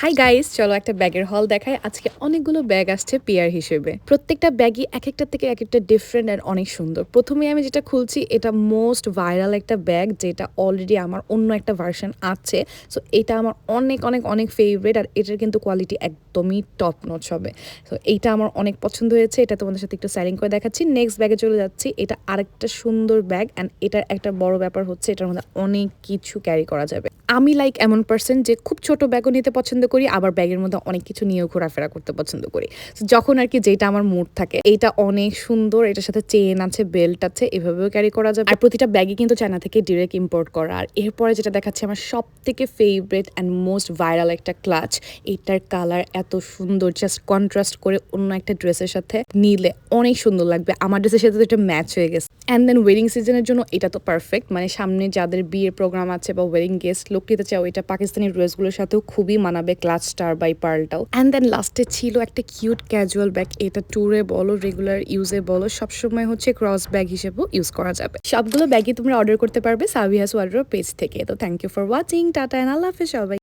Hi guys, চলো একটা ব্যাগের হল দেখায়। আজকে অনেকগুলো ব্যাগ আসছে পেয়ার হিসেবে। প্রত্যেকটা ব্যাগই এক একটা থেকে এক একটা ডিফারেন্ট আর অনেক সুন্দর। প্রথমে আমি যেটা খুলছি, এটা মোস্ট ভাইরাল একটা ব্যাগ, যেটা অলরেডি আমার অন্য একটা ভার্সন আছে। সো এটা আমার অনেক অনেক অনেক ফেভারিট, আর এটার কিন্তু কোয়ালিটি একদমই টপ নচ হবে। সো এইটা আমার অনেক পছন্দ হয়েছে, এটা তোমাদের সাথে একটু স্টাইলিং করে দেখাচ্ছি। নেক্সট ব্যাগে চলে যাচ্ছি। এটা আরেকটা সুন্দর ব্যাগ, অ্যান্ড এটার একটা বড় ব্যাপার হচ্ছে এটার মধ্যে অনেক কিছু ক্যারি করা যাবে। আমি লাইক এমন পার্সন যে খুব ছোট ব্যাগও নিতে পছন্দ করি, আবার ব্যাগের মধ্যে অনেক কিছু নিয়েও ঘোরাফেরা করতে পছন্দ করি। So, যখন আর কি যেটা আমার মুড থাকে। এইটা অনেক সুন্দর, এটার সাথে চেন আছে, বেল্ট আছে, এভাবেও ক্যারি করা যাবে। আর প্রতিটা ব্যাগই কিন্তু চায়না থেকে ডিরেক্ট ইম্পোর্ট করা। আর এরপরে যেটা দেখাচ্ছি আমার সব থেকে ফেভারিট অ্যান্ড মোস্ট ভাইরাল একটা ক্লাচ। এটার কালার এত সুন্দর, জাস্ট কন্ট্রাস্ট করে অন্য একটা ড্রেসের সাথে নিলে অনেক সুন্দর লাগবে। আমার ড্রেসের সাথে তো এটা ম্যাচ হয়ে গেছে। অ্যান্ড দেন ওয়েডিং সিজনের জন্য এটা তো পারফেক্ট, মানে সামনে যাদের বিয়ের প্রোগ্রাম আছে বা ওয়েডিং গেস্ট লোক নিতে চাও, এটা পাকিস্তানি ড্রেসগুলোর সাথেও খুবই মানাবে, ক্লাচ স্টার বাই পার্লটাও। অ্যান্ড দেন লাস্টে ছিল একটা কিউট ক্যাজুয়াল ব্যাগ। এটা ট্যুরে বলো, রেগুলার ইউজে বলো, সবসময় হচ্ছে ক্রস ব্যাগ হিসেবেও ইউজ করা যাবে। সবগুলো ব্যাগই তোমরা অর্ডার করতে পারবে সাবিহাস ওয়ার্ডরোব পেজ থেকে। তো thank you for watching, tata and আল্লাহ হাফেজ সবাই।